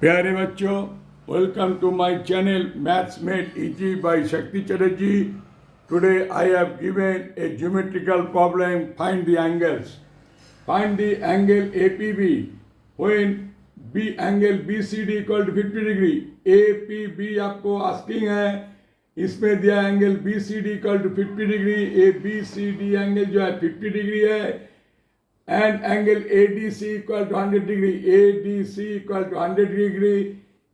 प्यारे बच्चों, welcome to my channel maths made easy by Shakti Chatterjee. Today I have given a geometrical problem. Find the angles. Find the angle APB when B angle BCD equal to 50 degree. APB आपको asking है, इसमें दिया angle BCD equal to 50 degree. ABCD angle जो है 50 degree है and angle ADC equal to 100 degree. ADC equal to 100 degree.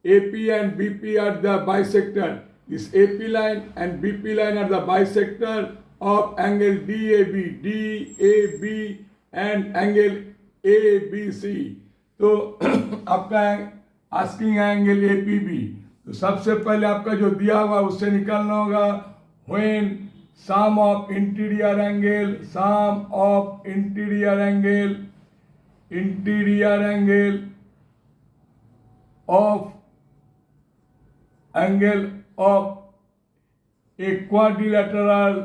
AP and BP are the bisector. This AP line and BP line are the bisector of angle DAB. DAB and angle ABC. तो आपका asking angle APB. तो सबसे पहले आपका जो दिया हुआ उससे निकालना होगा. When sum of interior angle of angle of a quadrilateral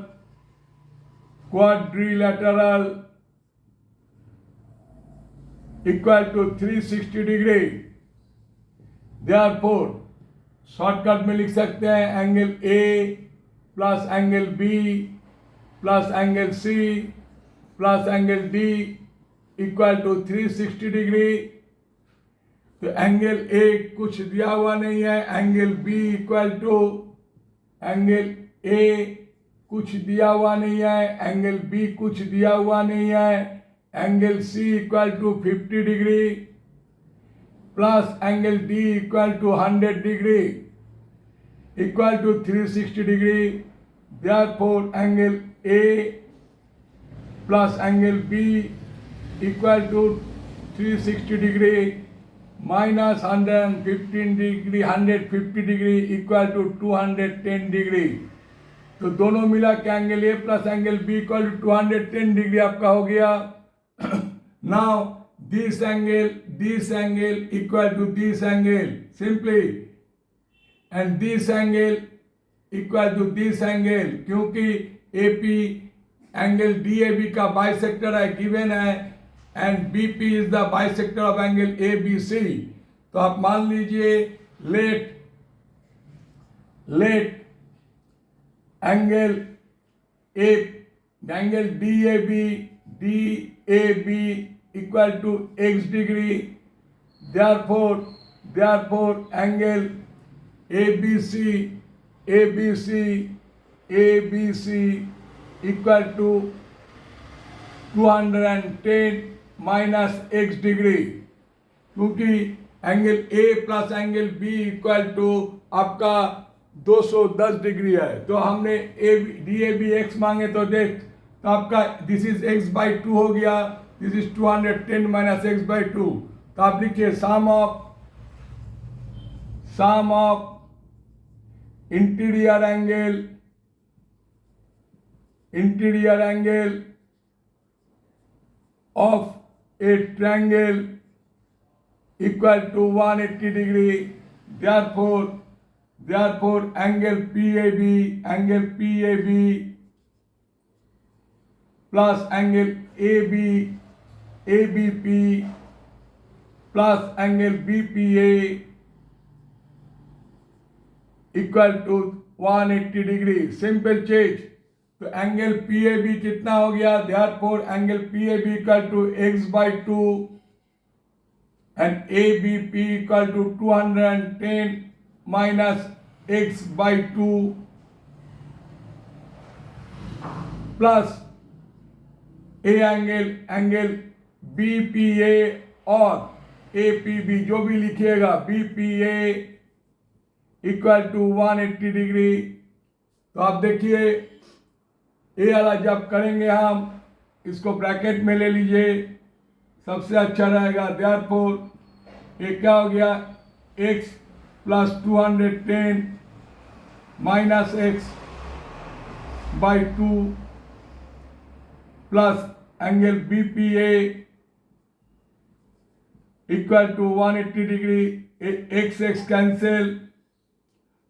equal to 360 degree. Therefore shortcut में लिख सकते हैं angle A plus angle B plus angle C plus angle D equal to 360 degree. तो एंगल A कुछ दिया हुआ नहीं है, angle B equal to angle A कुछ दिया हुआ नहीं है, एंगल B कुछ दिया हुआ नहीं है, angle C equal to 50 degree plus angle D equal to 100 degree equal to 360 degree. Therefore angle A plus angle B equal to 360 degree minus 115 degree 150 degree equal to 210 degree. तो दोनों मिला के angle A plus angle B equal to 210 degree आपका हो गया. Now this angle equal to this angle simply and this angle equal to this angle, क्योंकि AP angle DAB का bisector है, गिवन है, and BP is the bisector of angle ABC. तो आप मान लीजिए let angle DAB equal to x degree. therefore angle ABC equal to 210 minus x degree, क्योंकि angle A plus angle B equal to आपका 210 degree है. तो हमने DAB x मांगे तो आपका दिस इज x बाई 2 हो गया. This is 210 minus x by 2. तो आप लिखिए सम of interior angle of a triangle equal to 180 degree. Therefore angle PAB plus angle ABP plus angle BPA equal to 180 degree. Simple चीज. तो angle PAB कितना हो गया? therefore angle PAB equal to x by 2 and ABP equal to 210 minus x by 2 plus angle BPA और APB जो भी लिखिएगा BPA equal to 180 degree. तो आप देखिए ये वाला जब करेंगे हम इसको ब्रैकेट में ले लीजिए, सबसे अच्छा रहेगा. therefore ये क्या हो गया? x plus 210 minus x by 2 plus angle BPA equal to 180 degree. x cancel,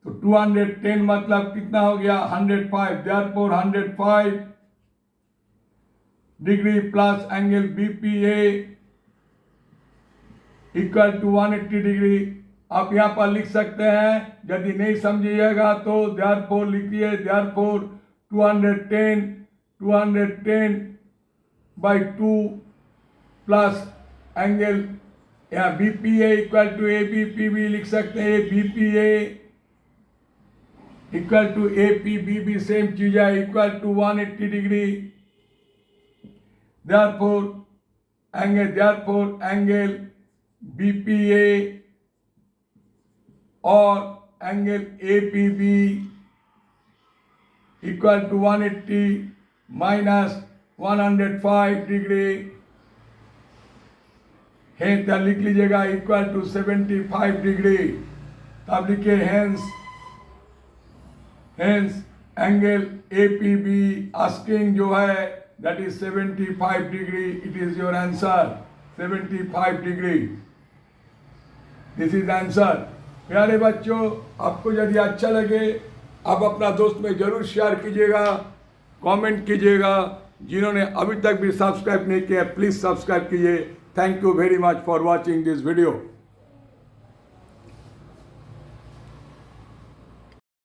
तो 210 मतलब कितना हो गया? 105. therefore 105 degree plus angle BPA equal to 180 degree. आप यहाँ पर लिख सकते हैं, यदि नहीं समझिएगा तो therefore लिखिए, therefore 210 by 2 plus एंगल यहाँ BPA इक्वल टू ABPB लिख सकते हैं, BPA equal to APBB same चीज है, equal to 180 degree. therefore angle BPA और angle APB equal to 180 minus 105 degree है, तब लिख लीजिएगा इक्वल टू 75 डिग्री। तब लिखिए हेंस एंगल APB आस्किंग जो है that is 75 degree, it is your answer 75 degree, this is answer. प्यारे बच्चों, आपको यदि अच्छा लगे आप अपना दोस्त में जरूर शेयर कीजिएगा, कमेंट कीजिएगा। जिन्होंने अभी तक भी सब्सक्राइब नहीं किया प्लीज सब्सक्राइब कीजिए। Thank you very much for watching this video.